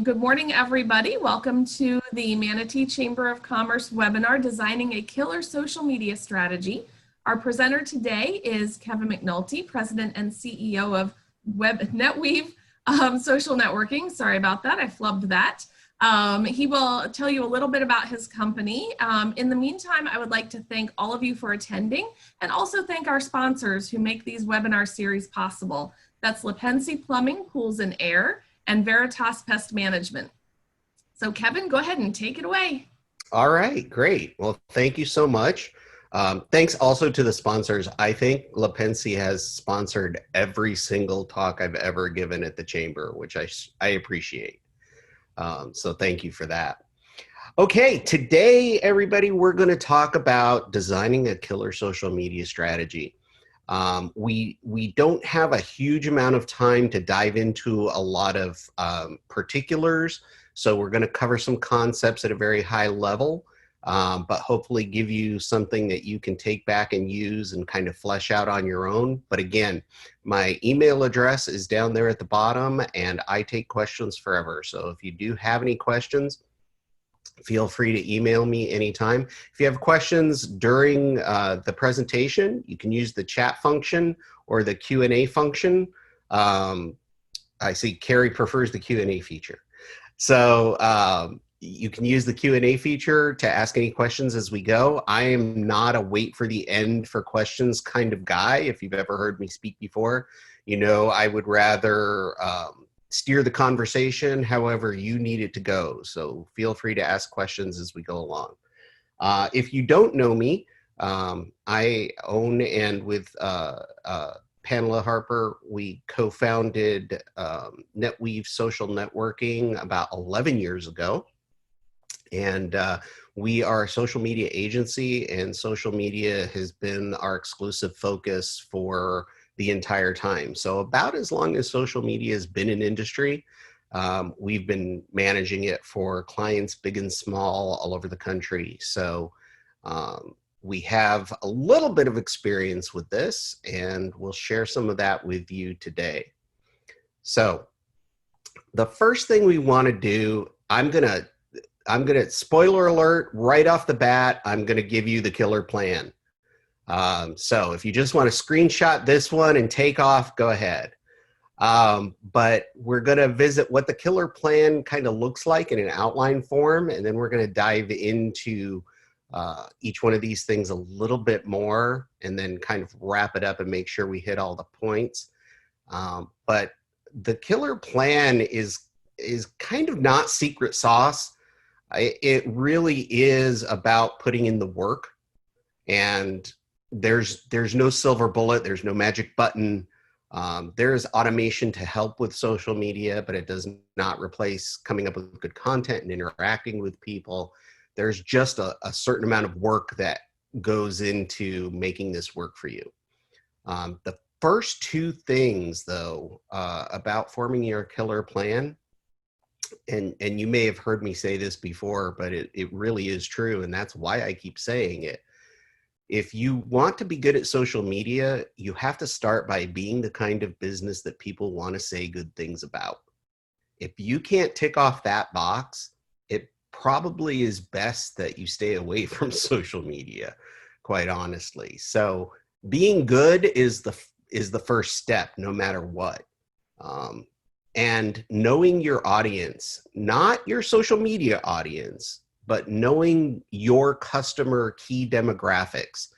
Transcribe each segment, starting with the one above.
Good morning, everybody. Welcome to the Manatee Chamber of Commerce webinar, Designing a Killer Social Media Strategy. Our presenter today is Kevin McNulty, President and CEO of NetWeave Social Networking. Sorry about that, I flubbed that. He will tell you a little bit about his company. In the meantime, I would like to thank all of you for attending and also thank our sponsors who make these webinar series possible. That's Lepensi Plumbing, Pools and Air, and Veritas Pest Management. So Kevin, go ahead and take it away. All right, great. Well, thank you so much. Thanks also to the sponsors. I think Lepensi has sponsored every single talk I've ever given at the Chamber, which I appreciate. So thank you for that. Okay, today, everybody, we're going to talk about designing a killer social media strategy. We don't have a huge amount of time to dive into a lot of particulars, so we're going to cover some concepts at a very high level, but hopefully give you something that you can take back and use and kind of flesh out on your own. But again, my email address is down there at the bottom, and I take questions forever. So if you do have any questions, feel free to email me anytime. If you have questions during the presentation, you can use the chat function or the Q&A function. I see Carrie prefers the Q&A feature. So you can use the Q&A feature to ask any questions as we go. I am not a wait for the end for questions kind of guy. If you've ever heard me speak before, you know I would rather steer the conversation however you need it to go. So feel free to ask questions as we go along. If you don't know me, I own and with Pamela Harper, we co-founded NetWeave Social Networking about 11 years ago. And we are a social media agency, and social media has been our exclusive focus for the entire time. So about as long as social media has been in industry, we've been managing it for clients big and small all over the country. So we have a little bit of experience with this, and we'll share some of that with you today. So the first thing we want to do, I'm gonna spoiler alert right off the bat, I'm gonna give you the killer plan. So if you just want to screenshot this one and take off, go ahead. But we're going to visit what the killer plan kind of looks like in an outline form, and then we're going to dive into each one of these things a little bit more, and then kind of wrap it up and make sure we hit all the points. But the killer plan is kind of not secret sauce. It really is about putting in the work, and there's no silver bullet, there's no magic button. There's automation to help with social media, but it does not replace coming up with good content and interacting with people. There's just a certain amount of work that goes into making this work for you. The first two things, though, about forming your killer plan, and you may have heard me say this before, but it really is true, and that's why I keep saying it. If you want to be good at social media, you have to start by being the kind of business that people want to say good things about. If you can't tick off that box, it probably is best that you stay away from social media, quite honestly. So being good is the first step, no matter what. And knowing your audience, not your social media audience, but knowing your customer key demographics.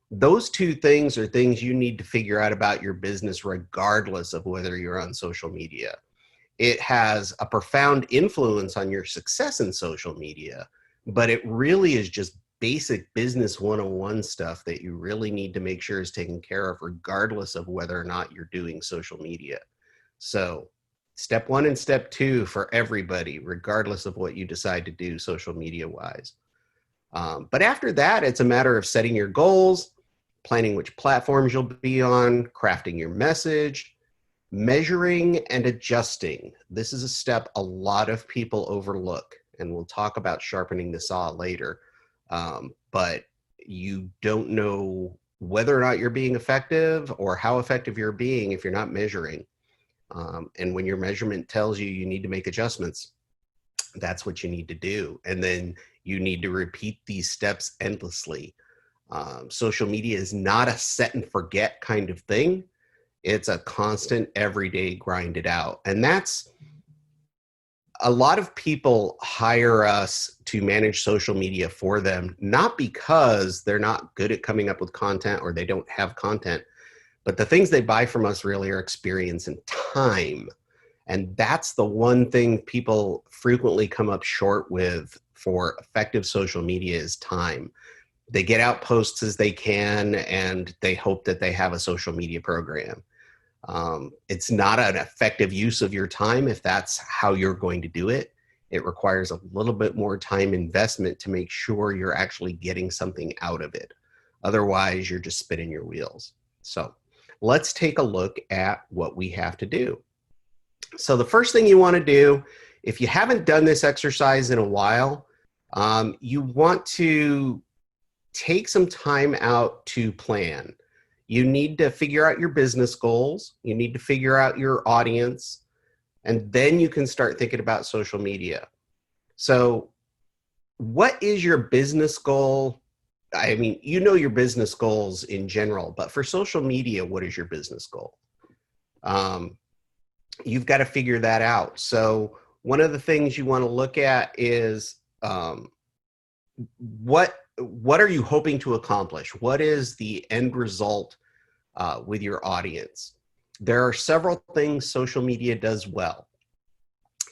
Those two things are things you need to figure out about your business regardless of whether you're on social media. It has a profound influence on your success in social media, but it really is just basic business 101 stuff that you really need to make sure is taken care of regardless of whether or not you're doing social media. So step one and step two for everybody, regardless of what you decide to do social media wise. But after that, it's a matter of setting your goals, planning which platforms you'll be on, crafting your message, measuring and adjusting. This is a step a lot of people overlook, and we'll talk about sharpening the saw later. But you don't know whether or not you're being effective or how effective you're being if you're not measuring. And when your measurement tells you you need to make adjustments, That's what you need to do. And then you need to repeat these steps endlessly. Social media is not a set and forget kind of thing. It's a constant everyday grind it out. And that's a lot of people hire us to manage social media for them, not because they're not good at coming up with content or they don't have content, but the things they buy from us really are experience and time. And that's the one thing people frequently come up short with for effective social media is time. They get out posts as they can and they hope that they have a social media program. It's not an effective use of your time if that's how you're going to do it. It requires a little bit more time investment to make sure you're actually getting something out of it. Otherwise, you're just spinning your wheels. So let's take a look at what we have to do. So the first thing you want to do, if you haven't done this exercise in a while, you want to take some time out to plan. You need to figure out your business goals. You need to figure out your audience, and then you can start thinking about social media. So what is your business goal? I mean, you know your business goals in general, but for social media, what is your business goal? You've got to figure that out. So one of the things you want to look at is what are you hoping to accomplish? What is the end result with your audience? There are several things social media does well.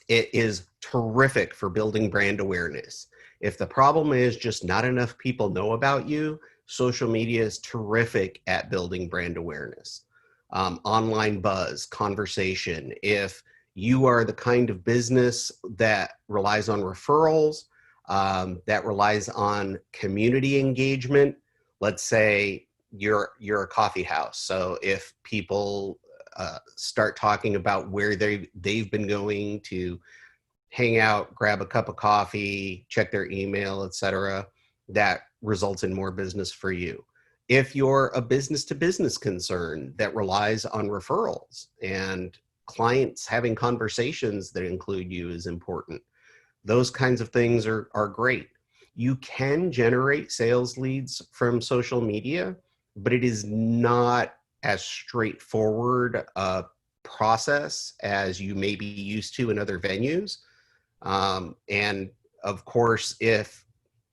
It is terrific for building brand awareness. If the problem is just not enough people know about you, social media is terrific at building brand awareness. Online buzz, conversation. If you are the kind of business that relies on referrals, that relies on community engagement, let's say you're a coffee house. So if people start talking about where they've been going to hang out, grab a cup of coffee, check their email, etc., that results in more business for you. If you're a business-to-business concern that relies on referrals and clients having conversations that include you is important. Those kinds of things are great. You can generate sales leads from social media, but it is not as straightforward a process as you may be used to in other venues. And of course, if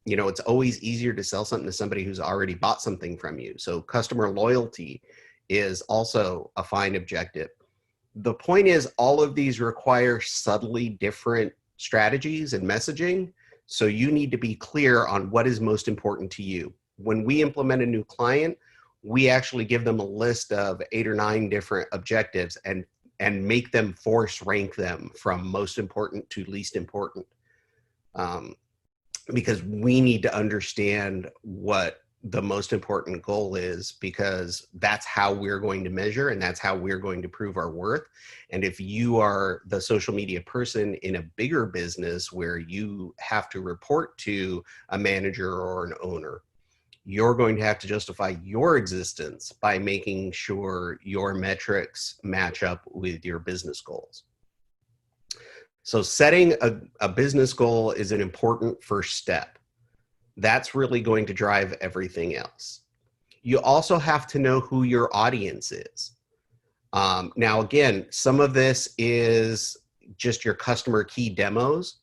it's always easier to sell something to somebody who's already bought something from you. So customer loyalty is also a fine objective. The point is, all of these require subtly different strategies and messaging. So you need to be clear on what is most important to you. When we implement a new client, we actually give them a list of 8 or 9 different objectives and make them force rank them from most important to least important. Because we need to understand what the most important goal is, because that's how we're going to measure and that's how we're going to prove our worth. And if you are the social media person in a bigger business where you have to report to a manager or an owner, you're going to have to justify your existence by making sure your metrics match up with your business goals. So setting a business goal is an important first step. That's really going to drive everything else. You also have to know who your audience is. Now, again, some of this is just your customer key demos,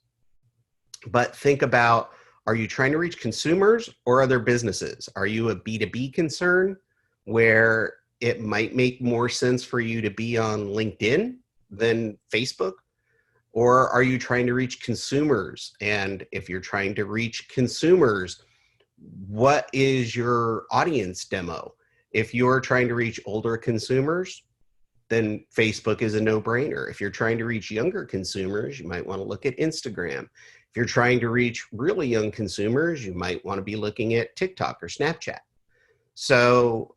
but think about, are you trying to reach consumers or other businesses? Are you a B2B concern where it might make more sense for you to be on LinkedIn than Facebook? Or are you trying to reach consumers? And if you're trying to reach consumers, what is your audience demo? If you're trying to reach older consumers, then Facebook is a no-brainer. If you're trying to reach younger consumers, you might want to look at Instagram. If you're trying to reach really young consumers, you might want to be looking at TikTok or Snapchat. So,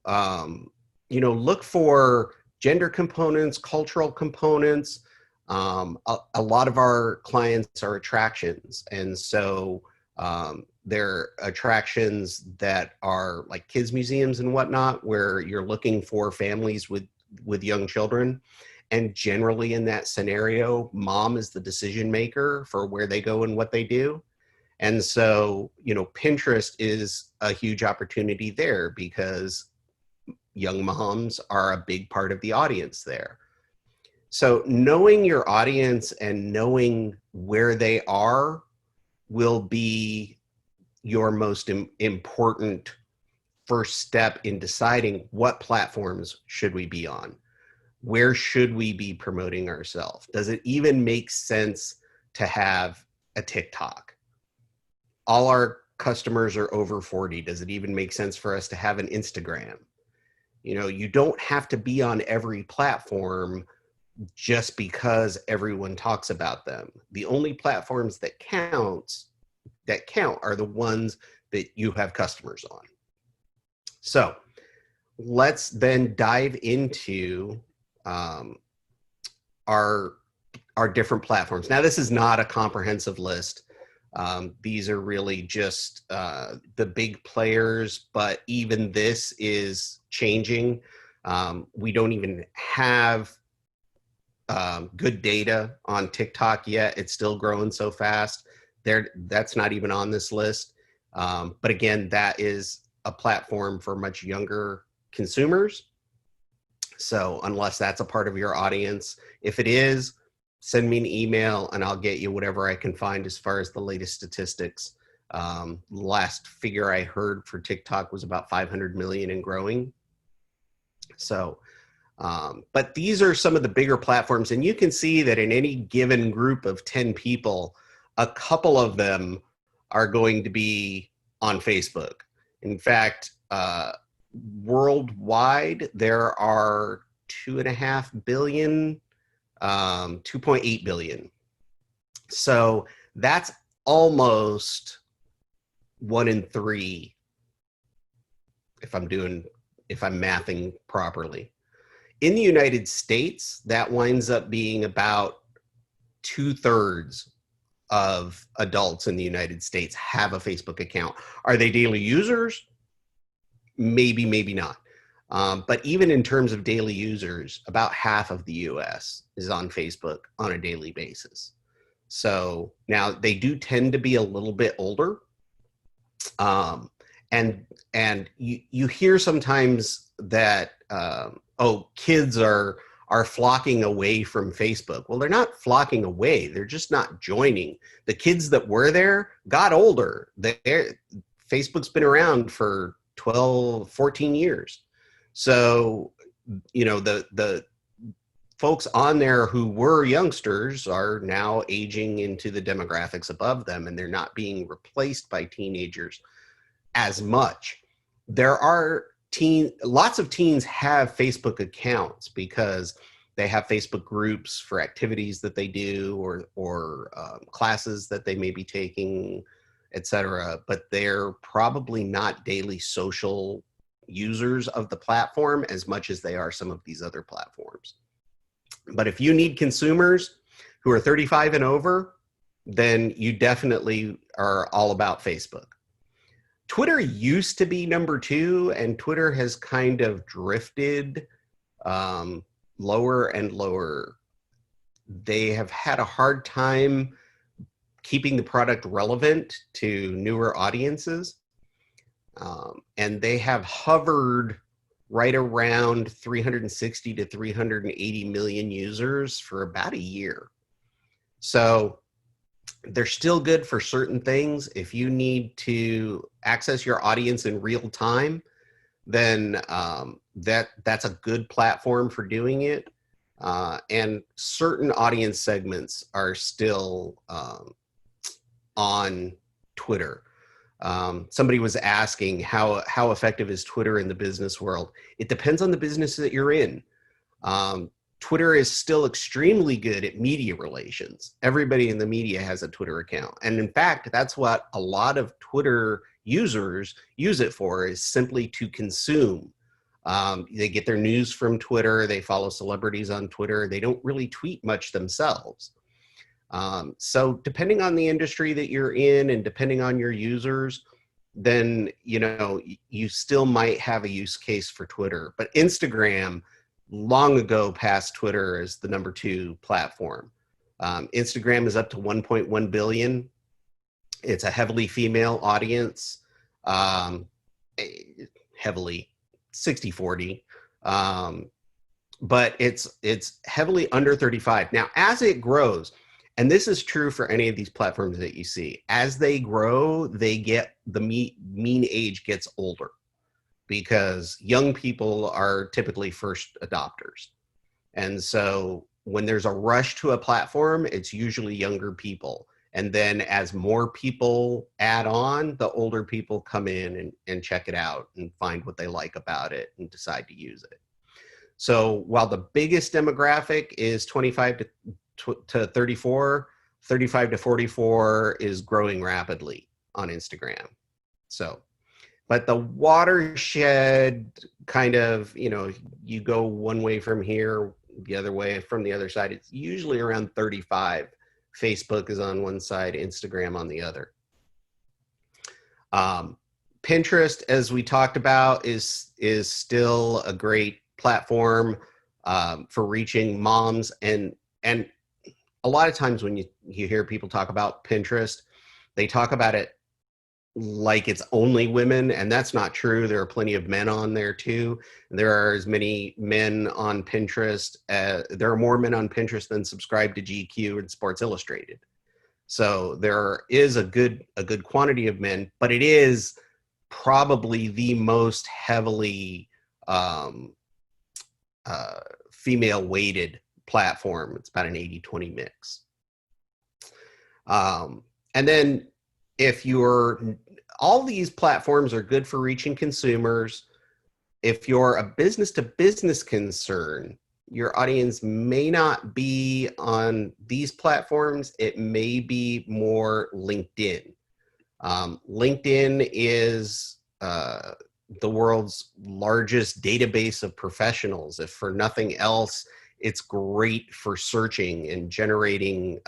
look for gender components, cultural components. A lot of our clients are attractions. And so they're attractions that are like kids museums and whatnot, where you're looking for families with young children. And generally in that scenario, mom is the decision maker for where they go and what they do. And so, Pinterest is a huge opportunity there because young moms are a big part of the audience there. So knowing your audience and knowing where they are will be your most important first step in deciding what platforms should we be on. Where should we be promoting ourselves? Does it even make sense to have a TikTok? All our customers are over 40. Does it even make sense for us to have an Instagram? You don't have to be on every platform just because everyone talks about them. The only platforms that count are the ones that you have customers on. So let's then dive into our different platforms. Now, this is not a comprehensive list. These are really just the big players, but even this is changing. We don't even have good data on TikTok yet. It's still growing so fast. That's not even on this list. But again, that is a platform for much younger consumers. So unless that's a part of your audience, if it is, send me an email and I'll get you whatever I can find as far as the latest statistics. Last figure I heard for TikTok was about 500 million and growing. So, but these are some of the bigger platforms, and you can see that in any given group of 10 people, a couple of them are going to be on Facebook. In fact, worldwide, there are 2.5 billion, 2.8 billion. So that's almost 1 in 3, if I'm mathing properly. In the United States, that winds up being about 2/3 of adults in the United States have a Facebook account. Are they daily users? Maybe, maybe not. But even in terms of daily users, about half of the US is on Facebook on a daily basis. So now they do tend to be a little bit older. And you hear sometimes that, kids are flocking away from Facebook. Well, they're not flocking away. They're just not joining. The kids that were there got older. Facebook's been around for 12, 14 years. So, the folks on there who were youngsters are now aging into the demographics above them, and they're not being replaced by teenagers as much. There are lots of teens have Facebook accounts because they have Facebook groups for activities that they do or classes that they may be taking, etc. But they're probably not daily social users of the platform as much as they are some of these other platforms. But if you need consumers who are 35 and over, then you definitely are all about Facebook. Twitter used to be number 2, and Twitter has kind of drifted lower and lower. They have had a hard time keeping the product relevant to newer audiences. And they have hovered right around 360 to 380 million users for about a year. So they're still good for certain things. If you need to access your audience in real time, then that's a good platform for doing it. And certain audience segments are still on Twitter. Somebody was asking how effective is Twitter in the business world? It depends on the business that you're in. Twitter is still extremely good at media relations. Everybody in the media has a Twitter account. And in fact, that's what a lot of Twitter users use it for, is simply to consume. They get their news from Twitter. They follow celebrities on Twitter. They don't really tweet much themselves. So depending on the industry that you're in and depending on your users, then, you still might have a use case for Twitter. But Instagram, long ago passed Twitter as the #2 platform. Instagram is up to 1.1 billion. It's a heavily female audience, heavily 60-40. But it's heavily under 35. Now, as it grows, and this is true for any of these platforms that you see, as they grow, they get the mean age gets older because young people are typically first adopters. And so when there's a rush to a platform, it's usually younger people. And then as more people add on, the older people come in and check it out and find what they like about it and decide to use it. So while the biggest demographic is 25 to 34, 35 to 44 is growing rapidly on Instagram. So, but the watershed kind of, you go one way from here, the other way from the other side, it's usually around 35. Facebook is on one side, Instagram on the other. Pinterest, as we talked about, is still a great platform for reaching moms, and a lot of times when you hear people talk about Pinterest, they talk about it like it's only women, and that's not true. There are plenty of men on there too. There are as many men on Pinterest. There are more men on Pinterest than subscribe to GQ and Sports Illustrated. So there is a good quantity of men, but it is probably the most heavily female-weighted platform. It's about an 80-20 mix. And then all these platforms are good for reaching consumers. If you're a business-to-business concern, your audience may not be on these platforms. It may be more LinkedIn. LinkedIn is the world's largest database of professionals. If for nothing else, it's great for searching and generating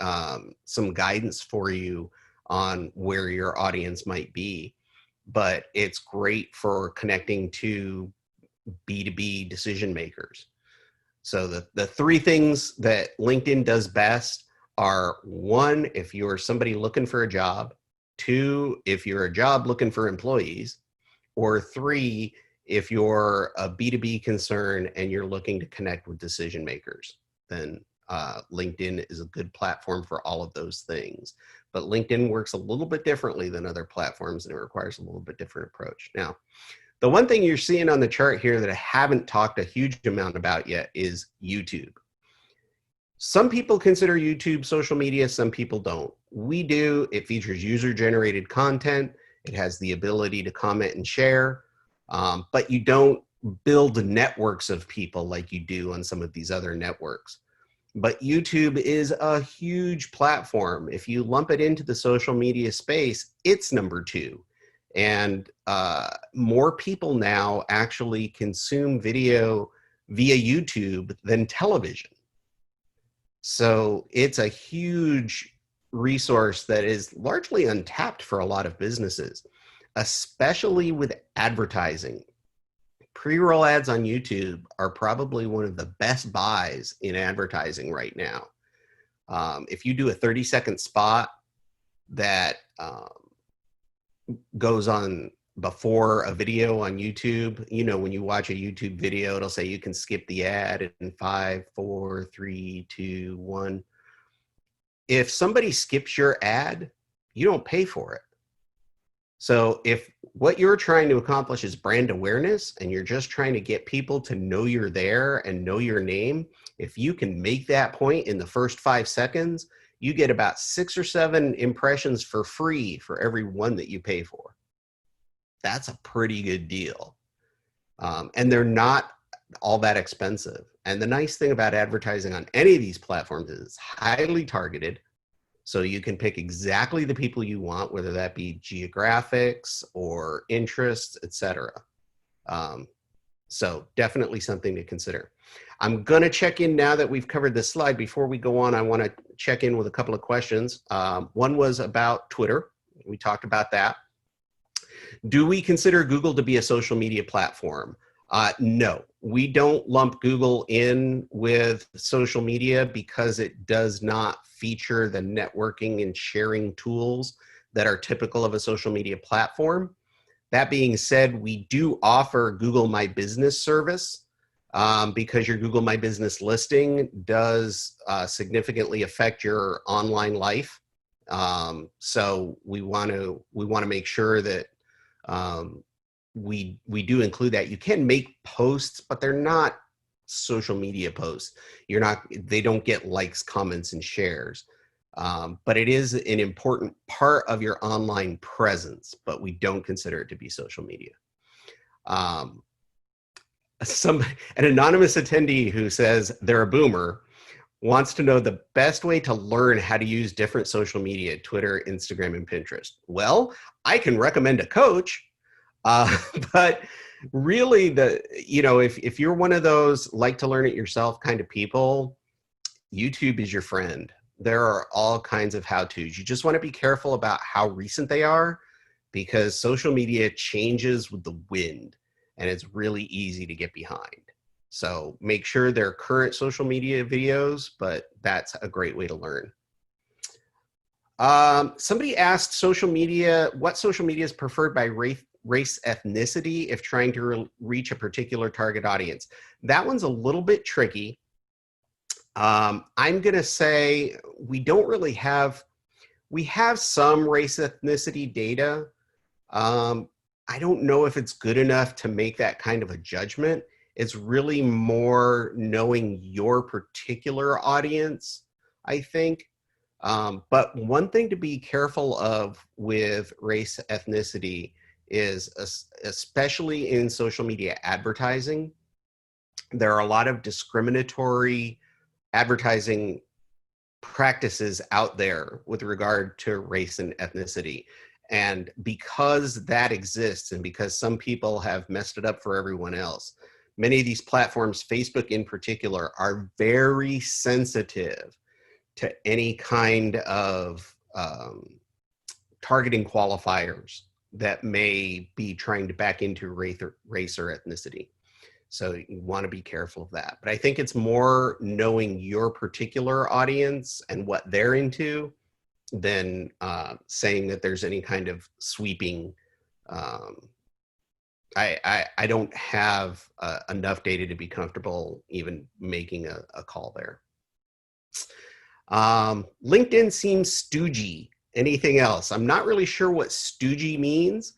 some guidance for you on where your audience might be. But it's great for connecting to B2B decision makers. So the three things that LinkedIn does best are: one, if you're somebody looking for a job; two, if you're a job looking for employees; or three, if you're a B2B concern and you're looking to connect with decision makers. Then LinkedIn is a good platform for all of those things. But LinkedIn works a little bit differently than other platforms, and it requires a little bit different approach. Now, the one thing you're seeing on the chart here that I haven't talked a huge amount about yet is YouTube. Some people consider YouTube social media, some people don't. We do. It features user-generated content. It has the ability to comment and share, but you don't build networks of people like you do on some of these other networks. But YouTube is a huge platform. If you lump it into the social media space, it's #2. And more people now actually consume video via YouTube than television. So it's a huge resource that is largely untapped for a lot of businesses, especially with advertising. Pre-roll ads on YouTube are probably one of the best buys in advertising right now. If you do a 30-second spot that goes on before a video on YouTube, when you watch a YouTube video, it'll say you can skip the ad in 5, 4, 3, 2, 1. If somebody skips your ad, you don't pay for it. So if what you're trying to accomplish is brand awareness and you're just trying to get people to know you're there and know your name, if you can make that point in the first 5 seconds, you get about 6 or 7 impressions for free for every one that you pay for. That's a pretty good deal. And they're not all that expensive. And the nice thing about advertising on any of these platforms is it's highly targeted. So you can pick exactly the people you want, whether that be geographics or interests, etc. So definitely something to consider. I'm going to check in now that we've covered this slide. Before we go on, I want to check in with a couple of questions. One was about Twitter. We talked about that. Do we consider Google to be a social media platform? No, we don't lump Google in with social media because it does not feature the networking and sharing tools that are typical of a social media platform. That being said, we do offer Google My Business service because your Google My Business listing does significantly affect your online life. So we want to make sure that we do include that. You can make posts, but they're not social media posts. They don't get likes, comments, and shares. But it is an important part of your online presence, but we don't consider it to be social media. Um, an anonymous attendee who says they're a boomer wants to know the best way to learn how to use different social media, Twitter, Instagram, and Pinterest. Well, I can recommend a coach, but really if you're one of those like to learn it yourself kind of people, YouTube is your friend. There are all kinds of how-tos. You just want to be careful about how recent they are because social media changes with the wind and it's really easy to get behind. So make sure they're current social media videos, but that's a great way to learn. Somebody asked what social media is preferred by race ethnicity if trying to reach a particular target audience. That one's a little bit tricky. I'm going to say we have some race ethnicity data. I don't know if it's good enough to make that kind of a judgment. It's really more knowing your particular audience, I think. But one thing to be careful of with race ethnicity is, especially in social media advertising, there are a lot of discriminatory advertising practices out there with regard to race and ethnicity. And because that exists and because some people have messed it up for everyone else, many of these platforms, Facebook in particular, are very sensitive to any kind of targeting qualifiers that may be trying to back into race or ethnicity. So you want to be careful of that. But I think it's more knowing your particular audience and what they're into than saying that there's any kind of sweeping. I don't have enough data to be comfortable even making a call there. LinkedIn seems stoogey. Anything else? I'm not really sure what stoogey means,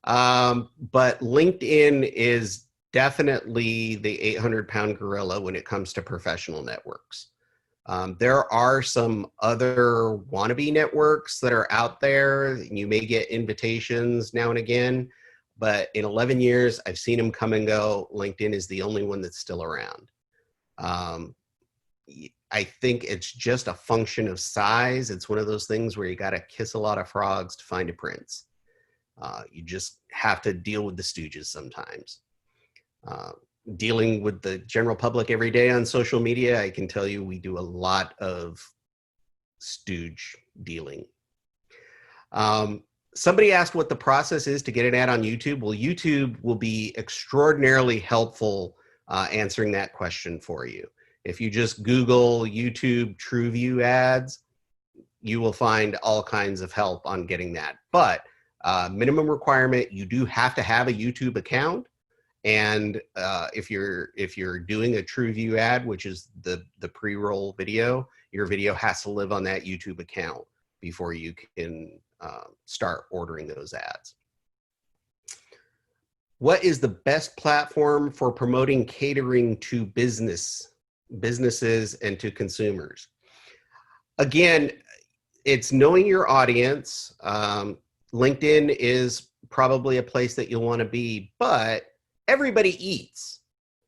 but LinkedIn is definitely the 800-pound gorilla when it comes to professional networks. There are some other wannabe networks that are out there. You may get invitations now and again, but in 11 years, I've seen them come and go. LinkedIn is the only one that's still around. I think it's just a function of size. It's one of those things where you got to kiss a lot of frogs to find a prince. You just have to deal with the stooges sometimes. Dealing with the general public every day on social media, I can tell you we do a lot of stooge dealing. Somebody asked what the process is to get an ad on YouTube. Well, YouTube will be extraordinarily helpful answering that question for you. If you just Google YouTube TrueView ads, you will find all kinds of help on getting that. But minimum requirement, you do have to have a YouTube account. And if you're doing a TrueView ad, which is the pre-roll video, your video has to live on that YouTube account before you can start ordering those ads. What is the best platform for promoting catering to businesses and to consumers? Again, it's knowing your audience. LinkedIn is probably a place that you'll want to be, but everybody eats.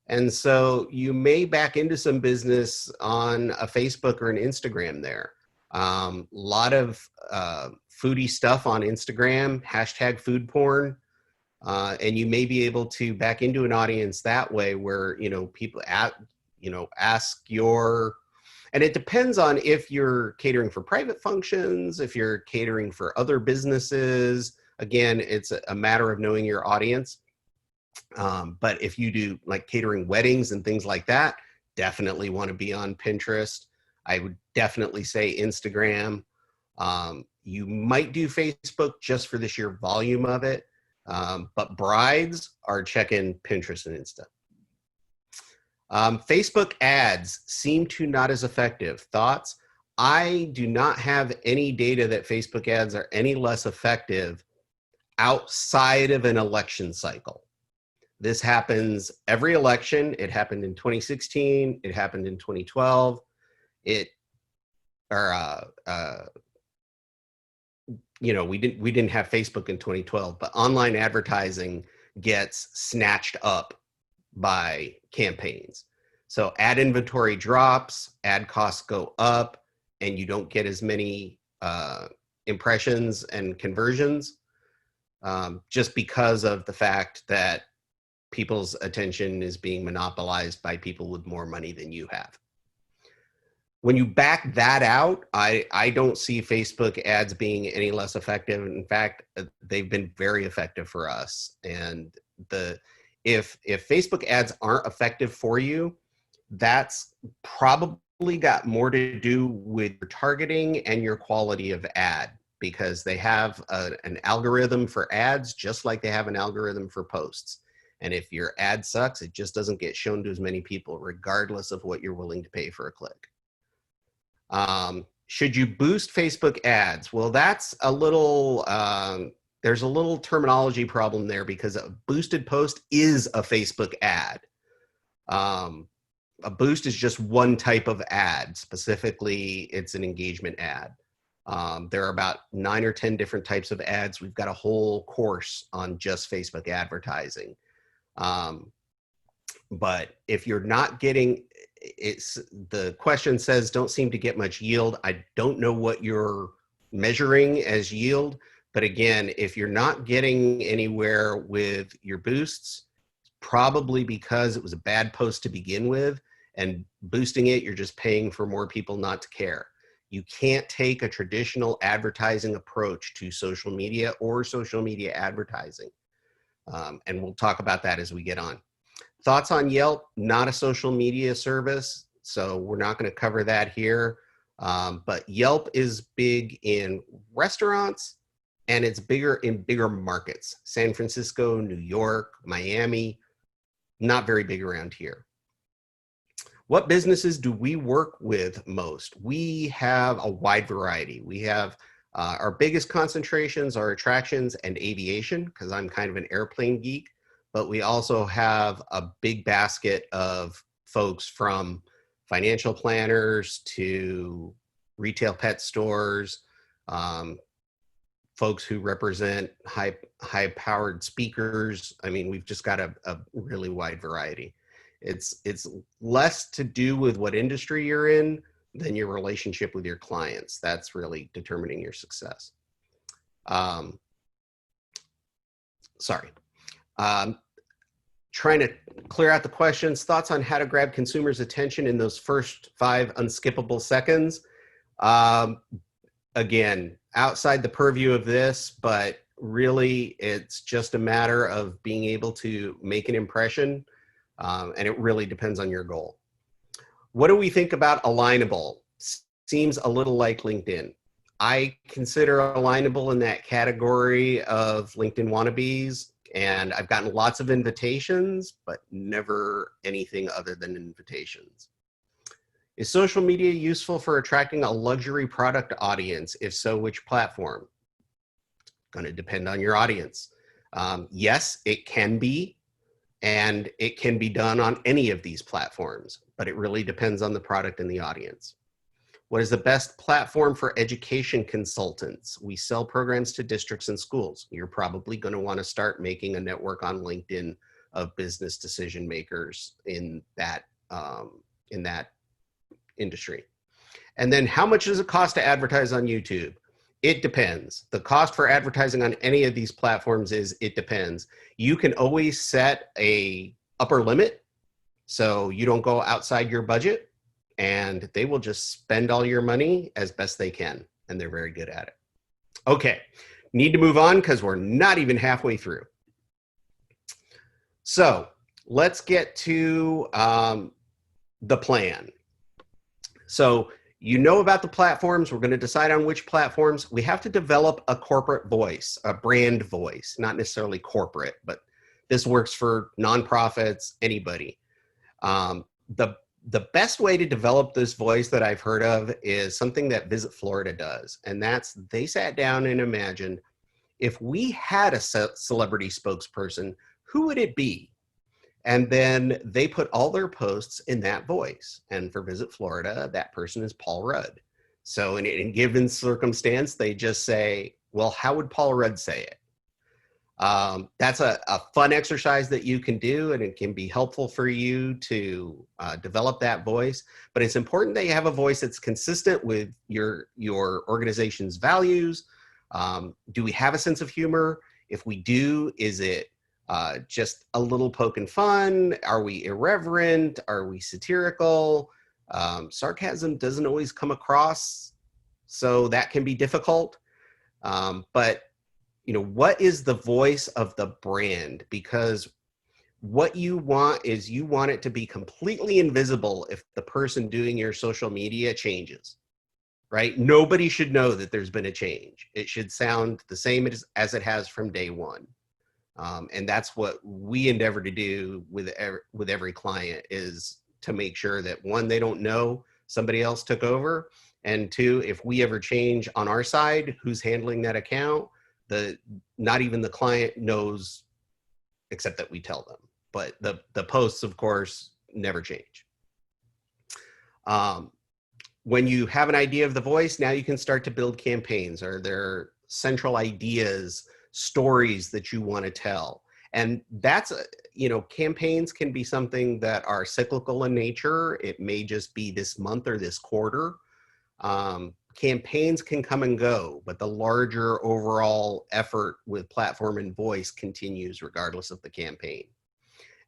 And so you may back into some business on a Facebook or an Instagram there. A lot of foodie stuff on Instagram, hashtag food porn. And you may be able to back into an audience that way where, people ask and it depends on if you're catering for private functions, if you're catering for other businesses. Again, it's a matter of knowing your audience. But if you do like catering weddings and things like that, definitely want to be on Pinterest. I would definitely say Instagram. You might do Facebook just for the sheer volume of it, but brides are checking Pinterest and Insta. Facebook ads seem to not as effective. Thoughts? I do not have any data that Facebook ads are any less effective outside of an election cycle. This happens every election. It happened in 2016. It happened in 2012. We didn't have Facebook in 2012, but online advertising gets snatched up by campaigns. So ad inventory drops, ad costs go up, and you don't get as many impressions and conversions just because of the fact that people's attention is being monopolized by people with more money than you have. When you back that out, I don't see Facebook ads being any less effective. In fact, they've been very effective for us. And if Facebook ads aren't effective for you, that's probably got more to do with your targeting and your quality of ad, because they have an algorithm for ads just like they have an algorithm for posts. And if your ad sucks, it just doesn't get shown to as many people, regardless of what you're willing to pay for a click. Should you boost Facebook ads? Well, that's a little, there's a little terminology problem there, because a boosted post is a Facebook ad. A boost is just one type of ad. Specifically, it's an engagement ad. There are about 9 or 10 different types of ads. We've got a whole course on just Facebook advertising. But if you're not getting, the question says don't seem to get much yield. I don't know what you're measuring as yield, but again, if you're not getting anywhere with your boosts, probably because it was a bad post to begin with, and boosting it, you're just paying for more people not to care. You can't take a traditional advertising approach to social media or social media advertising. And we'll talk about that as we get on. Thoughts on Yelp? Not a social media service, so we're not going to cover that here. But Yelp is big in restaurants, and it's bigger in bigger markets. San Francisco, New York, Miami, not very big around here. What businesses do we work with most? We have a wide variety. We have our biggest concentrations are attractions and aviation, because I'm kind of an airplane geek. But we also have a big basket of folks from financial planners to retail pet stores, folks who represent high-powered speakers. I mean, we've just got a really wide variety. It's less to do with what industry you're in than your relationship with your clients. That's really determining your success. Trying to clear out the questions. Thoughts on how to grab consumers' attention in those first 5 unskippable seconds. Again, outside the purview of this, but really it's just a matter of being able to make an impression, and it really depends on your goal. What do we think about Alignable? Seems a little like LinkedIn. I consider Alignable in that category of LinkedIn wannabes. And I've gotten lots of invitations, but never anything other than invitations. Is social media useful for attracting a luxury product audience? If so, which platform? Going to depend on your audience. Yes, it can be, and it can be done on any of these platforms, but it really depends on the product and the audience. What is the best platform for education consultants? We sell programs to districts and schools. You're probably going to want to start making a network on LinkedIn of business decision makers in that industry. And then how much does it cost to advertise on YouTube? It depends. The cost for advertising on any of these platforms is it depends. You can always set a upper limit so you don't go outside your budget, and they will just spend all your money as best they can, and they're very good at it. Okay, need to move on because we're not even halfway through. So let's get to the plan. So you know about the platforms. We're going to decide on which platforms. We have to develop a corporate voice, a brand voice, not necessarily corporate, but this works for nonprofits, anybody. Um, the the best way to develop this voice that I've heard of is something that Visit Florida does, and that's they sat down and imagined, if we had a celebrity spokesperson, who would it be? And then they put all their posts in that voice. And for Visit Florida, that person is Paul Rudd. So in a given circumstance, they just say, well, how would Paul Rudd say it? That's a fun exercise that you can do, and it can be helpful for you to develop that voice. But it's important that you have a voice that's consistent with your organization's values. Do we have a sense of humor? If we do, is it just a little poke and fun? Are we irreverent? Are we satirical? Sarcasm doesn't always come across, so that can be difficult. But you know, what is the voice of the brand? Because what you want is you want it to be completely invisible if the person doing your social media changes, right? Nobody should know that there's been a change. It should sound the same as it has from day one. And that's what we endeavor to do with every client, is to make sure that, one, they don't know somebody else took over, and two, if we ever change on our side, who's handling that account, not even the client knows, except that we tell them. But the posts, of course, never change. When you have an idea of the voice, now you can start to build campaigns. Are there central ideas, stories that you want to tell? And that's, you know, campaigns can be something that are cyclical in nature. It may just be this month or this quarter. Campaigns can come and go, but the larger overall effort with platform and voice continues regardless of the campaign.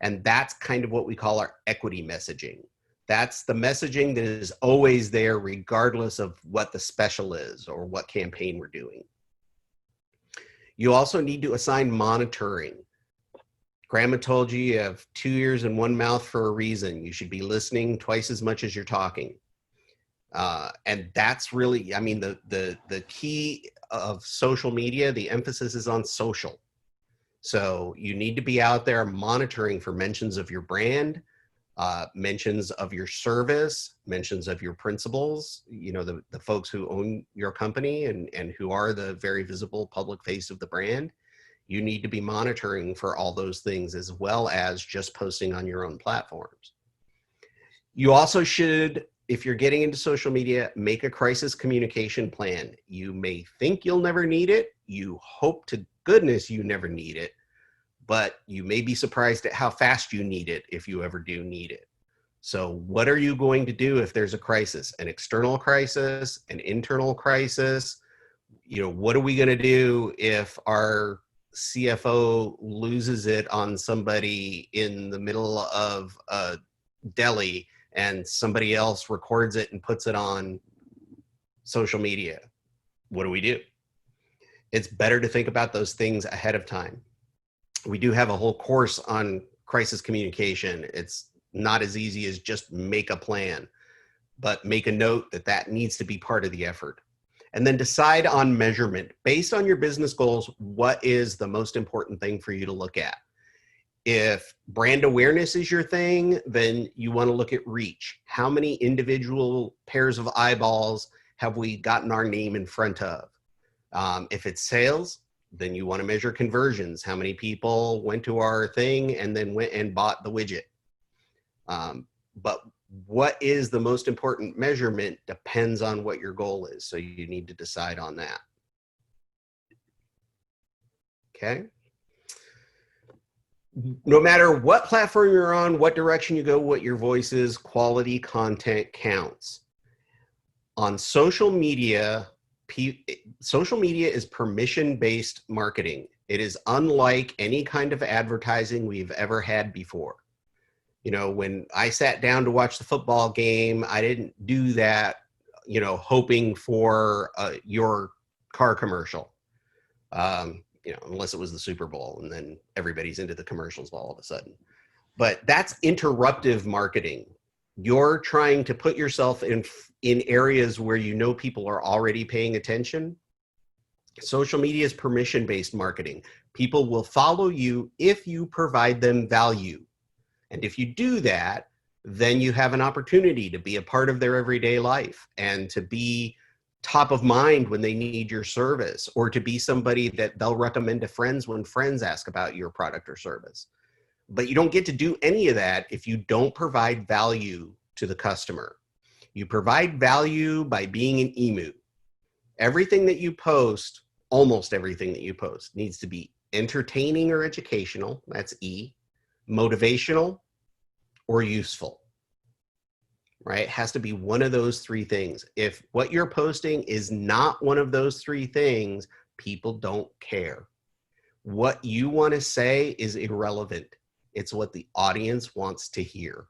And that's kind of what we call our equity messaging. That's the messaging that is always there regardless of what the special is or what campaign we're doing. You also need to assign monitoring. Grandma told you have 2 ears and 1 mouth for a reason. You should be listening twice as much as you're talking. And that's really, I mean, the key of social media, the emphasis is on social. So you need to be out there monitoring for mentions of your brand, mentions of your service, mentions of your principals, you know, the folks who own your company and who are the very visible public face of the brand. You need to be monitoring for all those things, as well as just posting on your own platforms. You also should, if you're getting into social media, make a crisis communication plan. You may think you'll never need it. You hope to goodness you never need it, but you may be surprised at how fast you need it if you ever do need it. So what are you going to do if there's a crisis, an external crisis, an internal crisis? You know, what are we going to do if our CFO loses it on somebody in the middle of a deli and somebody else records it and puts it on social media? What do we do? It's better to think about those things ahead of time. We do have a whole course on crisis communication. It's not as easy as just make a plan, but make a note that that needs to be part of the effort. And then decide on measurement. Based on your business goals, what is the most important thing for you to look at? If brand awareness is your thing, then you want to look at reach. How many individual pairs of eyeballs have we gotten our name in front of? If it's sales, then you want to measure conversions. How many people went to our thing and then went and bought the widget? But what is the most important measurement depends on what your goal is. So you need to decide on that. Okay. No matter what platform you're on, what direction you go, what your voice is, quality content counts. On social media is permission-based marketing. It is unlike any kind of advertising we've ever had before. You know, when I sat down to watch the football game, I didn't do that, you know, hoping for your car commercial. unless it was the Super Bowl and then everybody's into the commercials all of a sudden. But that's interruptive marketing. You're trying to put yourself in areas where people are already paying attention. Social media is permission-based marketing. People will follow you if you provide them value. And if you do that, then you have an opportunity to be a part of their everyday life and to be top of mind when they need your service, or to be somebody that they'll recommend to friends when friends ask about your product or service. But you don't get to do any of that if you don't provide value to the customer. You provide value by being an emu. Everything that you post, almost everything that you post, needs to be entertaining or educational, that's E, motivational, or useful, right? It has to be one of those three things. If what you're posting is not one of those three things, people don't care. What you want to say is irrelevant. It's what the audience wants to hear.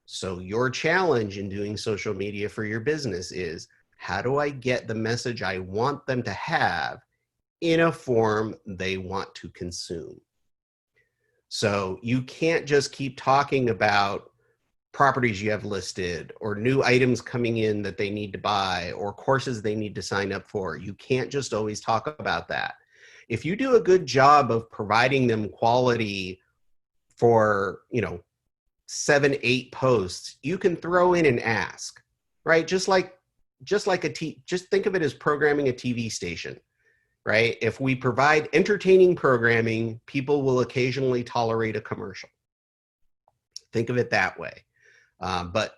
So your challenge in doing social media for your business is, how do I get the message I want them to have in a form they want to consume? So you can't just keep talking about properties you have listed or new items coming in that they need to buy or courses they need to sign up for. You can't just always talk about that. If you do a good job of providing them quality for, 7, 8 posts, you can throw in an ask, right? Just think of it as programming a TV station, right? If we provide entertaining programming, people will occasionally tolerate a commercial. Think of it that way. But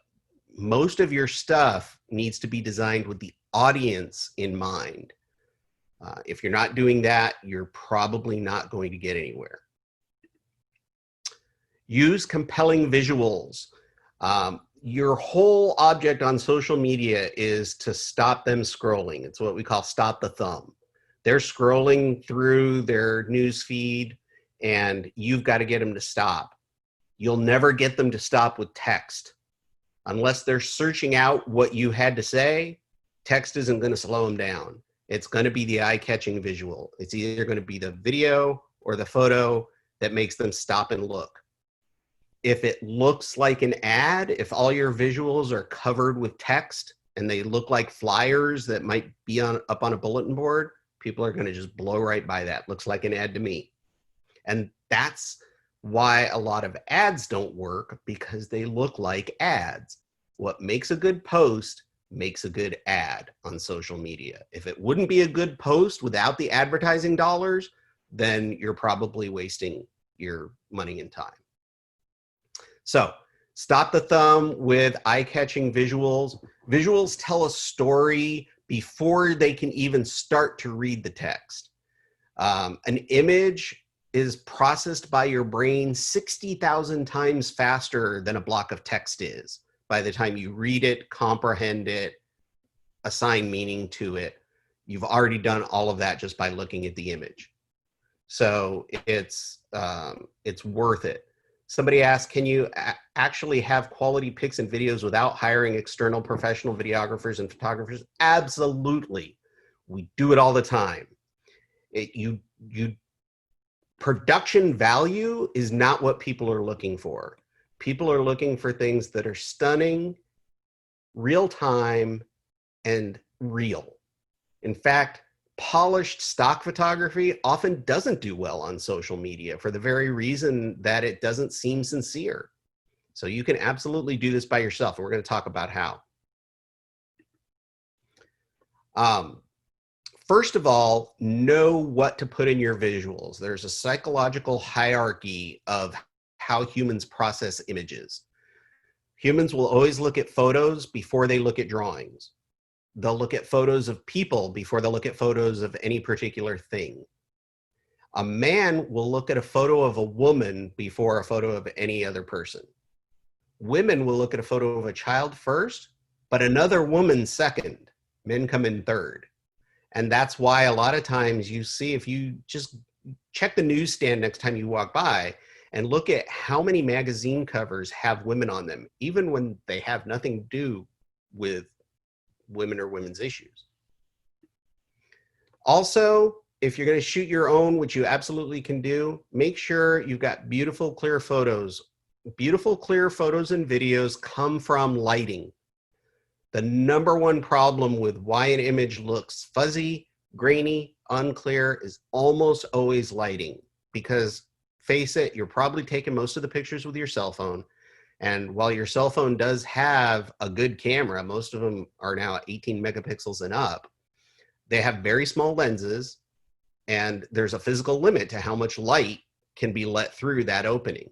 most of your stuff needs to be designed with the audience in mind. If you're not doing that, you're probably not going to get anywhere. Use compelling visuals. Your whole object on social media is to stop them scrolling. It's what we call stop the thumb. They're scrolling through their news feed and you've got to get them to stop. You'll never get them to stop with text. Unless they're searching out what you had to say, text isn't going to slow them down. It's going to be the eye-catching visual. It's either going to be the video or the photo that makes them stop and look. If it looks like an ad, if all your visuals are covered with text and they look like flyers that might be up on a bulletin board, people are going to just blow right by that. Looks like an ad to me. And that's why a lot of ads don't work, because they look like ads. What makes a good post makes a good ad on social media. If it wouldn't be a good post without the advertising dollars, then you're probably wasting your money and time. So stop the thumb with eye-catching visuals. Visuals tell a story before they can even start to read the text. An image is processed by your brain 60,000 times faster than a block of text is. By the time you read it, comprehend it, assign meaning to it, you've already done all of that just by looking at the image. So it's worth it. Somebody asked, can you actually have quality pics and videos without hiring external professional videographers and photographers? Absolutely. We do it all the time. Production value is not what people are looking for. People are looking for things that are stunning, real time, and real. In fact, polished stock photography often doesn't do well on social media for the very reason that it doesn't seem sincere. So you can absolutely do this by yourself, and we're going to talk about how. First of all, know what to put in your visuals. There's a psychological hierarchy of how humans process images. Humans will always look at photos before they look at drawings. They'll look at photos of people before they'll look at photos of any particular thing. A man will look at a photo of a woman before a photo of any other person. Women will look at a photo of a child first, but another woman second. Men come in third. And that's why a lot of times you see, if you just check the newsstand next time you walk by and look at how many magazine covers have women on them, even when they have nothing to do with women or women's issues. Also, if you're going to shoot your own, which you absolutely can do, make sure you've got beautiful, clear photos. Beautiful, clear photos and videos come from lighting. The number one problem with why an image looks fuzzy, grainy, unclear is almost always lighting. Because face it, you're probably taking most of the pictures with your cell phone. And while your cell phone does have a good camera, most of them are now 18 megapixels and up, they have very small lenses, and there's a physical limit to how much light can be let through that opening.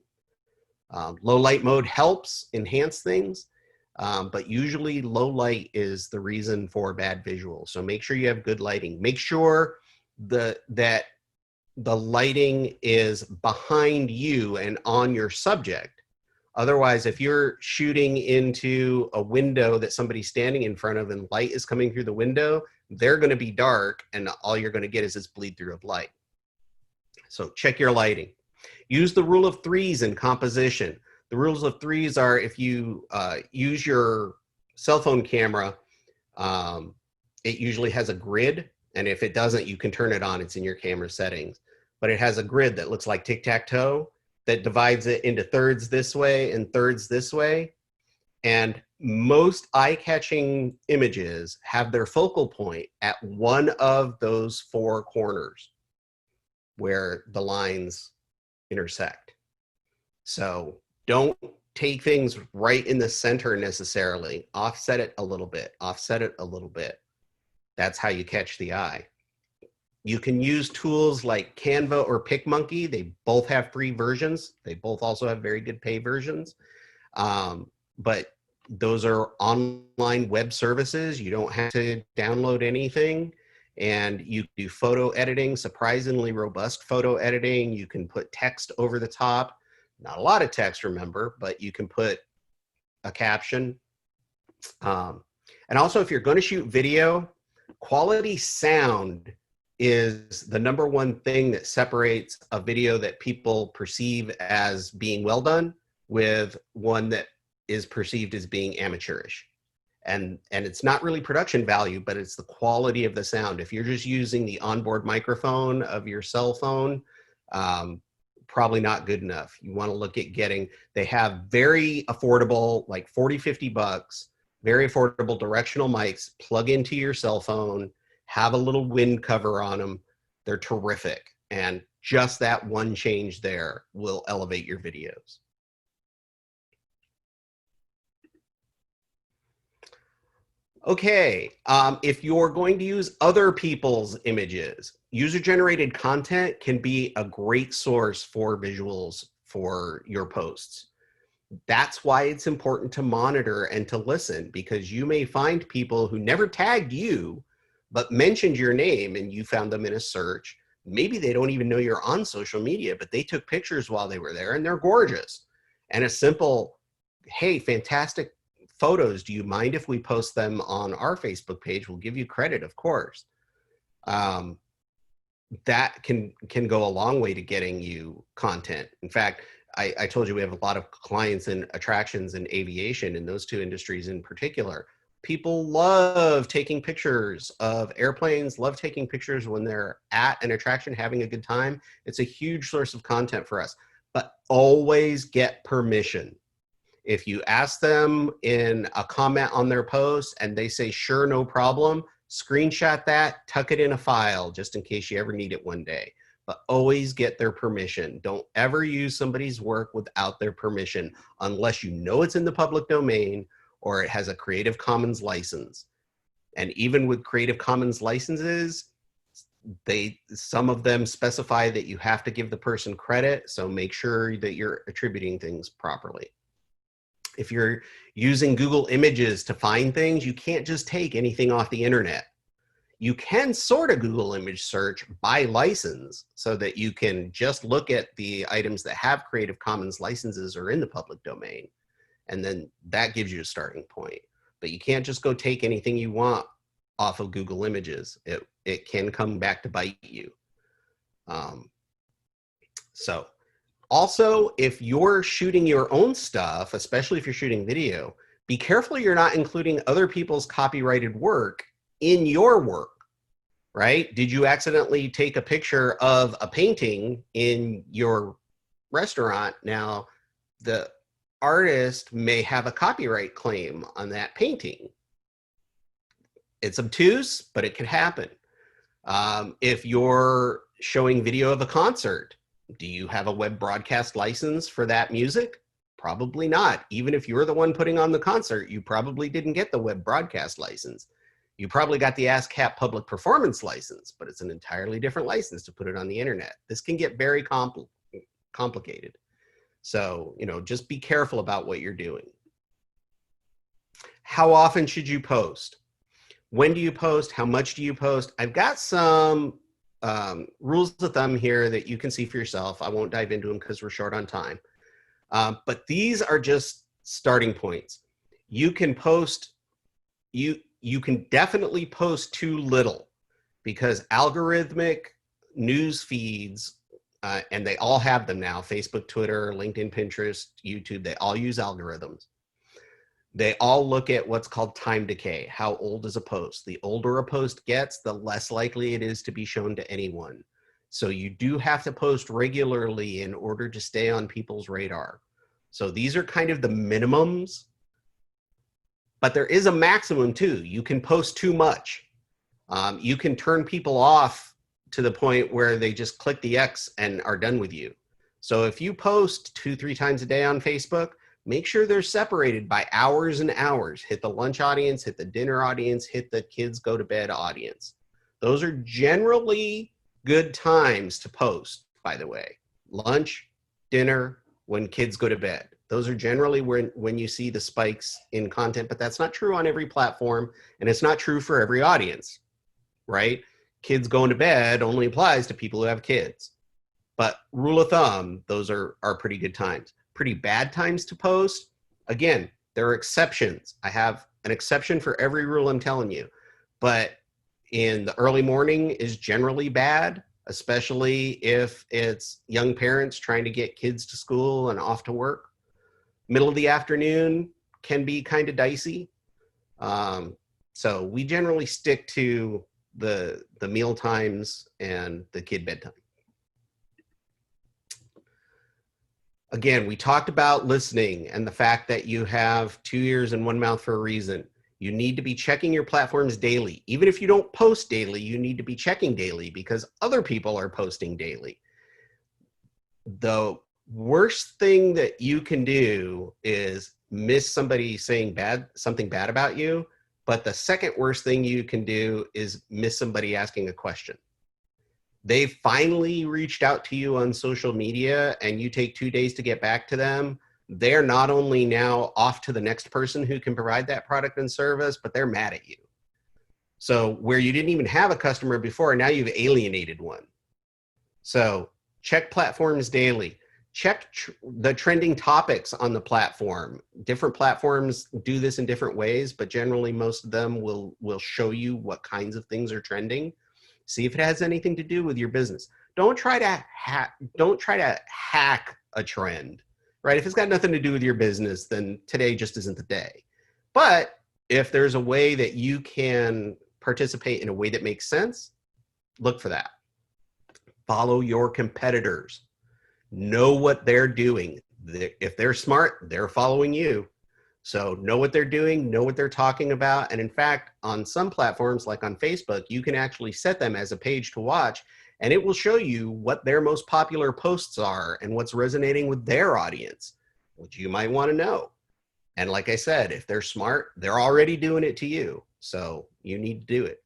Low light mode helps enhance things, but usually low light is the reason for bad visuals. So make sure you have good lighting. Make sure that the lighting is behind you and on your subject. Otherwise, if you're shooting into a window that somebody's standing in front of and light is coming through the window, they're going to be dark, and all you're going to get is this bleed through of light. So check your lighting. Use the rule of threes in composition. The rules of threes are, if you use your cell phone camera, it usually has a grid, and if it doesn't, you can turn it on. It's in your camera settings. But it has a grid that looks like tic-tac-toe that divides it into thirds this way and thirds this way. And most eye-catching images have their focal point at one of those four corners where the lines intersect. So don't take things right in the center necessarily. Offset it a little bit, offset it a little bit. That's how you catch the eye. You can use tools like Canva or PicMonkey. They both have free versions. They both also have very good pay versions. But those are online web services. You don't have to download anything. And you do photo editing, surprisingly robust photo editing. You can put text over the top. Not a lot of text, remember, but you can put a caption. And also, if you're going to shoot video, quality sound is the number one thing that separates a video that people perceive as being well done with one that is perceived as being amateurish. And it's not really production value, but it's the quality of the sound. If you're just using the onboard microphone of your cell phone, probably not good enough. You want to look at they have very affordable, like 40, 50 bucks, very affordable directional mics, plug into your cell phone, have a little wind cover on them. They're terrific. And just that one change there will elevate your videos. Okay, if you're going to use other people's images, user-generated content can be a great source for visuals for your posts. That's why it's important to monitor and to listen, because you may find people who never tagged you, but mentioned your name and you found them in a search. Maybe they don't even know you're on social media, but they took pictures while they were there and they're gorgeous. And a simple, hey, fantastic photos. Do you mind if we post them on our Facebook page? We'll give you credit, of course. That can go a long way to getting you content. In fact, I told you we have a lot of clients in attractions and aviation, in those two industries in particular. People love taking pictures of airplanes, love taking pictures when they're at an attraction, having a good time. It's a huge source of content for us, but always get permission. If you ask them in a comment on their post and they say, sure, no problem, screenshot that, tuck it in a file just in case you ever need it one day. But always get their permission. Don't ever use somebody's work without their permission unless you know it's in the public domain or it has a Creative Commons license. And even with Creative Commons licenses, some of them specify that you have to give the person credit, so make sure that you're attributing things properly. If you're using Google Images to find things, you can't just take anything off the internet. You can sort a Google image search by license so that you can just look at the items that have Creative Commons licenses or in the public domain. And then that gives you a starting point. But you can't just go take anything you want off of Google Images. It can come back to bite you. So also, if you're shooting your own stuff, especially if you're shooting video, be careful you're not including other people's copyrighted work in your work. right? Did you accidentally take a picture of a painting in your restaurant? Now, the artist may have a copyright claim on that painting. It's obtuse, but it could happen. If you're showing video of a concert, do you have a web broadcast license for that music? Probably not. Even if you're the one putting on the concert, you probably didn't get the web broadcast license. You probably got the ASCAP public performance license, but it's an entirely different license to put it on the internet. This can get very complicated. So, just be careful about what you're doing. How often should you post? When do you post? How much do you post? I've got some rules of thumb here that you can see for yourself. I won't dive into them because we're short on time. But these are just starting points. You can post, you can definitely post too little, because algorithmic news feeds, and they all have them now, Facebook, Twitter, LinkedIn, Pinterest, YouTube, they all use algorithms. They all look at what's called time decay. How old is a post? The older a post gets, the less likely it is to be shown to anyone. So you do have to post regularly in order to stay on people's radar. So these are kind of the minimums, but there is a maximum too. You can post too much. You can turn people off to the point where they just click the X and are done with you. So if you post 2-3 times a day on Facebook, make sure they're separated by hours and hours. Hit the lunch audience, hit the dinner audience, hit the kids go to bed audience. Those are generally good times to post, by the way. Lunch, dinner, when kids go to bed. Those are generally when you see the spikes in content, but that's not true on every platform, and it's not true for every audience, right? Kids going to bed only applies to people who have kids. But rule of thumb, those are pretty good times. Pretty bad times to post, again, there are exceptions. I have an exception for every rule I'm telling you, but in the early morning is generally bad, especially if it's young parents trying to get kids to school and off to work. Middle of the afternoon can be kind of dicey. So we generally stick to the meal times and the kid bedtime. Again, we talked about listening and the fact that you have 2 ears and 1 mouth for a reason. You need to be checking your platforms daily. Even if you don't post daily, you need to be checking daily because other people are posting daily. The worst thing that you can do is miss somebody saying something bad about you, but the second worst thing you can do is miss somebody asking a question. They finally reached out to you on social media and you take 2 days to get back to them. They're not only now off to the next person who can provide that product and service, but they're mad at you. So where you didn't even have a customer before, now you've alienated one. So check platforms daily. Check the trending topics on the platform. Different platforms do this in different ways, but generally most of them will show you what kinds of things are trending. See if it has anything to do with your business. Don't try to hack a trend, right? If it's got nothing to do with your business, then today just isn't the day. But if there's a way that you can participate in a way that makes sense, look for that. Follow your competitors. Know what they're doing. If they're smart, they're following you. So know what they're doing, know what they're talking about. And in fact, on some platforms like on Facebook, you can actually set them as a page to watch, and it will show you what their most popular posts are and what's resonating with their audience, which you might want to know. And like I said, if they're smart, they're already doing it to you. So you need to do it.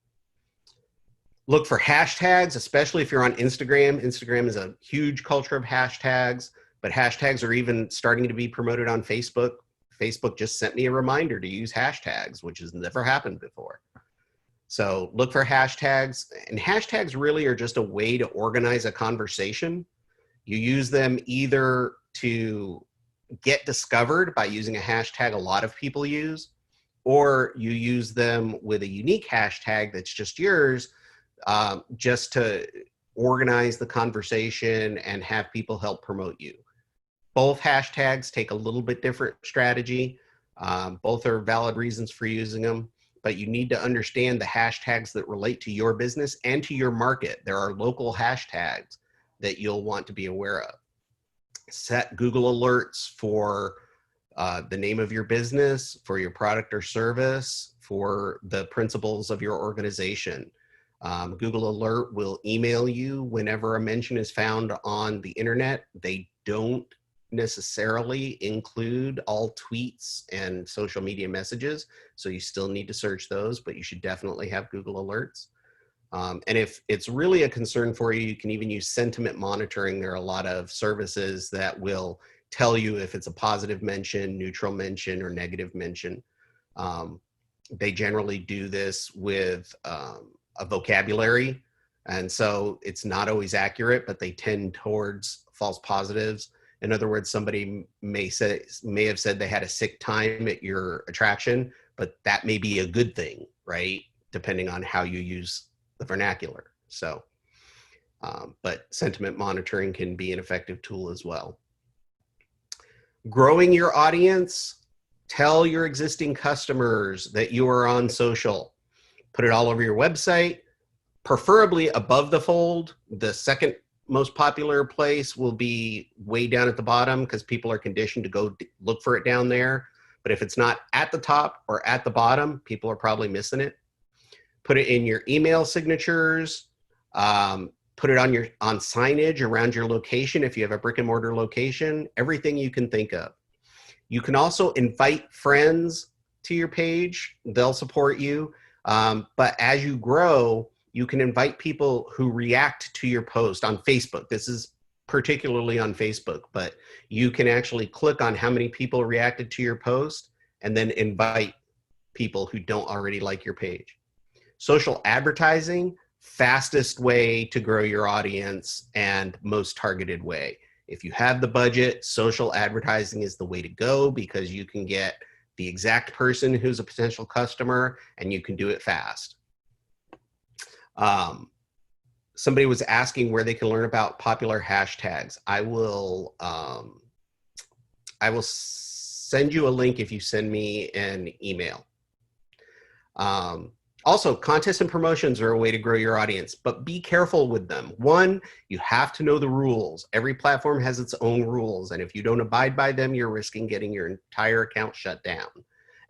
Look for hashtags, especially if you're on Instagram. Instagram is a huge culture of hashtags, but hashtags are even starting to be promoted on Facebook. Facebook just sent me a reminder to use hashtags, which has never happened before. So look for hashtags, and hashtags really are just a way to organize a conversation. You use them either to get discovered by using a hashtag a lot of people use, or you use them with a unique hashtag that's just yours, just to organize the conversation and have people help promote you. Both hashtags take a little bit different strategy. Both are valid reasons for using them, but you need to understand the hashtags that relate to your business and to your market. There are local hashtags that you'll want to be aware of. Set Google alerts for the name of your business, for your product or service, for the principles of your organization. Google Alert will email you whenever a mention is found on the internet. They don't necessarily include all tweets and social media messages, so you still need to search those, but you should definitely have Google Alerts. And if it's really a concern for you, you can even use sentiment monitoring. There are a lot of services that will tell you if it's a positive mention, neutral mention, or negative mention. They generally do this with a vocabulary, and so it's not always accurate, but they tend towards false positives. In other words, somebody may have said they had a sick time at your attraction, but that may be a good thing, right? Depending on how you use the vernacular. So, but sentiment monitoring can be an effective tool as well. Growing your audience, tell your existing customers that you are on social. Put it all over your website, preferably above the fold. The second most popular place will be way down at the bottom because people are conditioned to go look for it down there. But if it's not at the top or at the bottom, people are probably missing it. Put it in your email signatures. Put it on signage around your location if you have a brick and mortar location. Everything you can think of. You can also invite friends to your page. They'll support you. But as you grow, you can invite people who react to your post on Facebook. This is particularly on Facebook, but you can actually click on how many people reacted to your post and then invite people who don't already like your page. Social advertising, fastest way to grow your audience and most targeted way. If you have the budget, social advertising is the way to go because you can get the exact person who's a potential customer and you can do it fast. Somebody was asking where they can learn about popular hashtags. I will send you a link if you send me an email. Also, contests and promotions are a way to grow your audience, but be careful with them. One, you have to know the rules. Every platform has its own rules, and if you don't abide by them, you're risking getting your entire account shut down.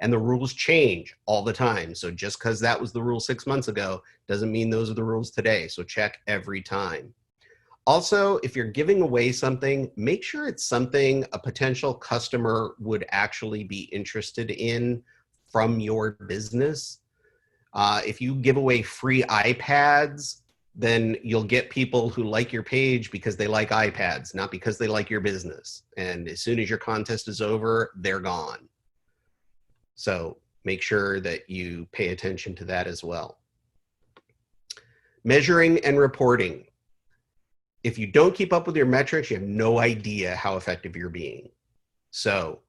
And the rules change all the time. So just because that was the rule 6 months ago doesn't mean those are the rules today. So check every time. Also, if you're giving away something, make sure it's something a potential customer would actually be interested in from your business. If you give away free iPads, then you'll get people who like your page because they like iPads, not because they like your business. And as soon as your contest is over, they're gone. So make sure that you pay attention to that as well. Measuring and reporting. If you don't keep up with your metrics, you have no idea how effective you're being. So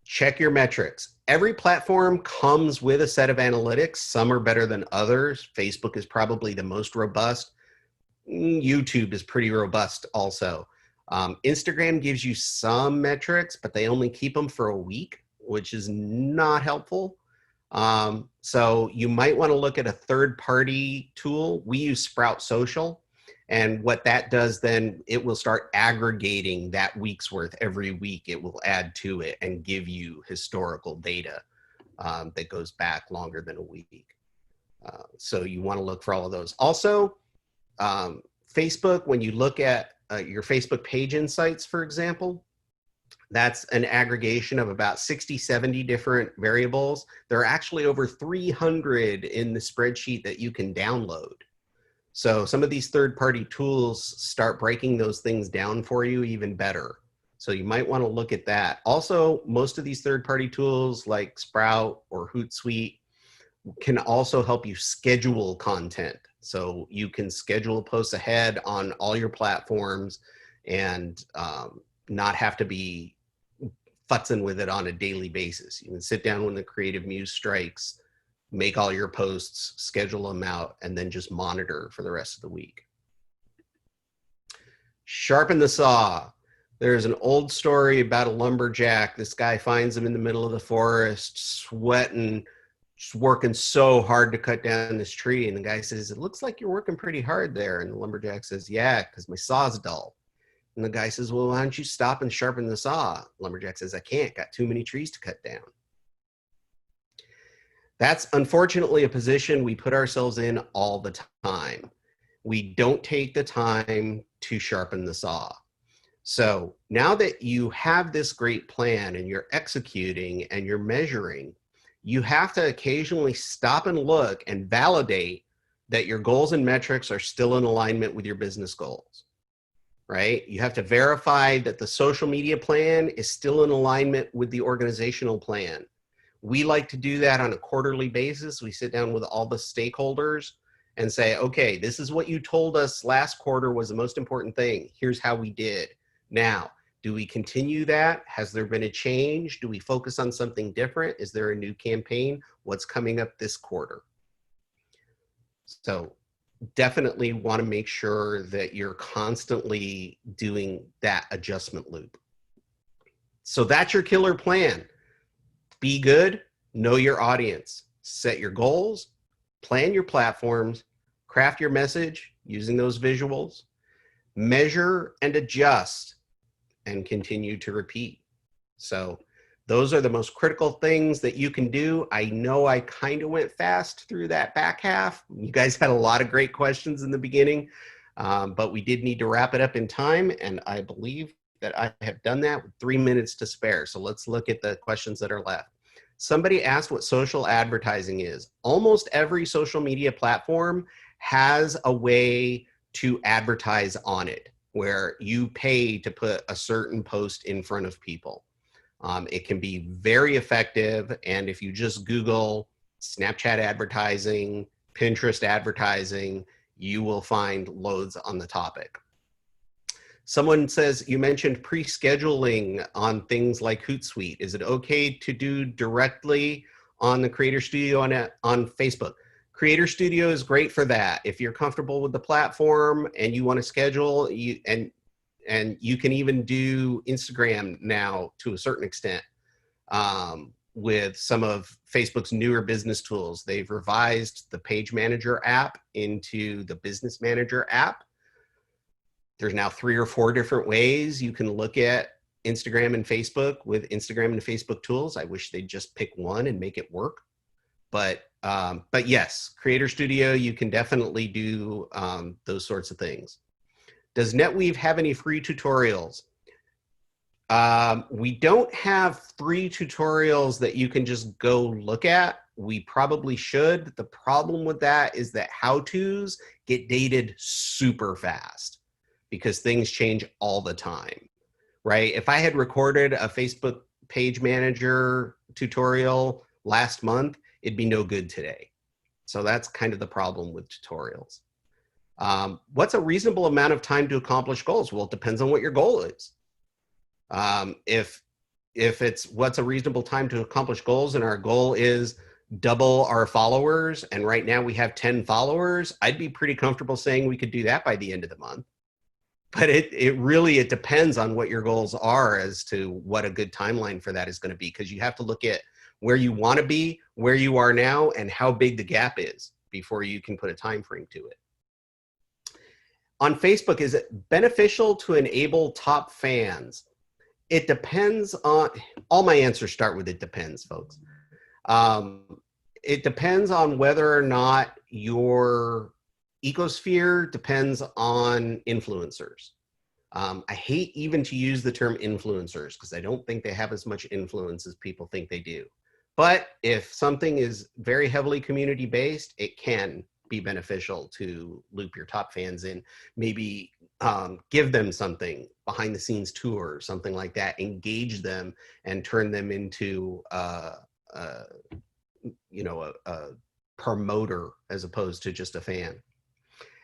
check your metrics. Every platform comes with a set of analytics. Some are better than others. Facebook is probably the most robust. YouTube is pretty robust also. Instagram gives you some metrics, but they only keep them for a week, which is not helpful. So you might want to look at a third-party tool. We use Sprout Social. And what that does then, it will start aggregating that week's worth every week. It will add to it and give you historical data that goes back longer than a week. So you want to look for all of those. Also, Facebook, when you look at your Facebook page insights, for example, that's an aggregation of about 60, 70 different variables. There are actually over 300 in the spreadsheet that you can download. So some of these third-party tools start breaking those things down for you even better. So you might want to look at that. Also, most of these third-party tools like Sprout or Hootsuite can also help you schedule content. So you can schedule posts ahead on all your platforms and not have to be futzing with it on a daily basis. You can sit down when the creative muse strikes, make all your posts, schedule them out, and then just monitor for the rest of the week. Sharpen the saw. There's an old story about a lumberjack. This guy finds him in the middle of the forest, sweating, just working so hard to cut down this tree. And the guy says, it looks like you're working pretty hard there. And the lumberjack says, yeah, because my saw's dull. And the guy says, well, why don't you stop and sharpen the saw? Lumberjack says, I can't, got too many trees to cut down. That's unfortunately a position we put ourselves in all the time. We don't take the time to sharpen the saw. So now that you have this great plan and you're executing and you're measuring, you have to occasionally stop and look and validate that your goals and metrics are still in alignment with your business goals, right? You have to verify that the social media plan is still in alignment with the organizational plan. We like to do that on a quarterly basis. We sit down with all the stakeholders and say, okay, this is what you told us last quarter was the most important thing. Here's how we did. Now, do we continue that? Has there been a change? Do we focus on something different? Is there a new campaign? What's coming up this quarter? So definitely want to make sure that you're constantly doing that adjustment loop. So that's your killer plan. Be good, know your audience, set your goals, plan your platforms, craft your message using those visuals, measure and adjust, and continue to repeat. So those are the most critical things that you can do. I know I kind of went fast through that back half. You guys had a lot of great questions in the beginning, but we did need to wrap it up in time, and I believe that I have done that with 3 minutes to spare. So let's look at the questions that are left. Somebody asked what social advertising is. Almost every social media platform has a way to advertise on it, where you pay to put a certain post in front of people. It can be very effective, and if you just Google Snapchat advertising, Pinterest advertising, you will find loads on the topic. Someone says, you mentioned pre-scheduling on things like Hootsuite. Is it okay to do directly on the Creator Studio on Facebook? Creator Studio is great for that. If you're comfortable with the platform and you want to schedule, and you can even do Instagram now to a certain extent with some of Facebook's newer business tools. They've revised the Page Manager app into the Business Manager app. There's now 3 or 4 different ways you can look at Instagram and Facebook with Instagram and Facebook tools. I wish they'd just pick one and make it work. But yes, Creator Studio, you can definitely do those sorts of things. Does NetWeave have any free tutorials? We don't have free tutorials that you can just go look at. We probably should. The problem with that is that how-tos get dated super fast because things change all the time, right? If I had recorded a Facebook page manager tutorial last month, it'd be no good today. So that's kind of the problem with tutorials. What's a reasonable amount of time to accomplish goals? Well, it depends on what your goal is. If it's what's a reasonable time to accomplish goals and our goal is double our followers, and right now we have 10 followers, I'd be pretty comfortable saying we could do that by the end of the month. But it really depends on what your goals are as to what a good timeline for that is going to be, because you have to look at where you want to be, where you are now, and how big the gap is before you can put a time frame to it. On Facebook, is it beneficial to enable top fans? It depends on, all my answers start with it depends, folks. It depends on whether or not your ecosphere depends on influencers. I hate even to use the term influencers because I don't think they have as much influence as people think they do. But if something is very heavily community-based, it can be beneficial to loop your top fans in, maybe give them something, behind the scenes tour, something like that, engage them and turn them into you know, a promoter as opposed to just a fan.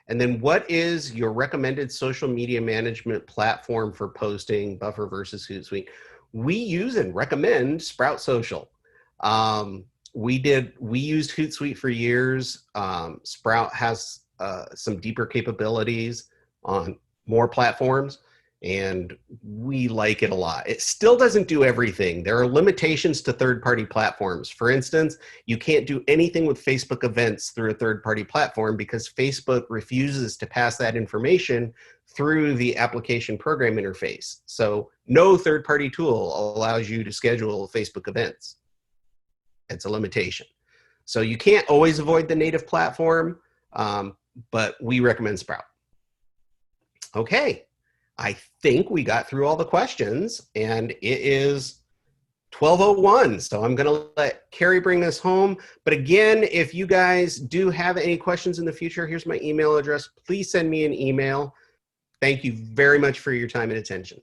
And then what is your recommended social media management platform for posting, Buffer versus Hootsuite? We use and recommend Sprout Social. We used Hootsuite for years. Sprout has some deeper capabilities on more platforms. and we like it a lot. It still doesn't do everything. There are limitations to third-party platforms. For instance, you can't do anything with Facebook events through a third-party platform because Facebook refuses to pass that information through the application program interface. So no third-party tool allows you to schedule Facebook events. It's a limitation. So you can't always avoid the native platform, but we recommend Sprout. Okay. I think we got through all the questions, and it is 12:01, so I'm going to let Carrie bring this home. But again, if you guys do have any questions in the future, here's my email address. Please send me an email. Thank you very much for your time and attention.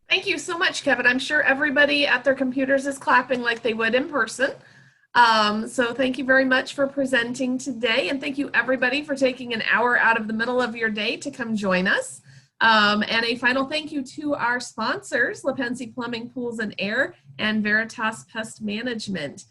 Thank you so much, Kevin. I'm sure everybody at their computers is clapping like they would in person. So thank you very much for presenting today, and thank you everybody for taking an hour out of the middle of your day to come join us. And a final thank you to our sponsors, LaPenzie Plumbing, Pools and Air, and Veritas Pest Management.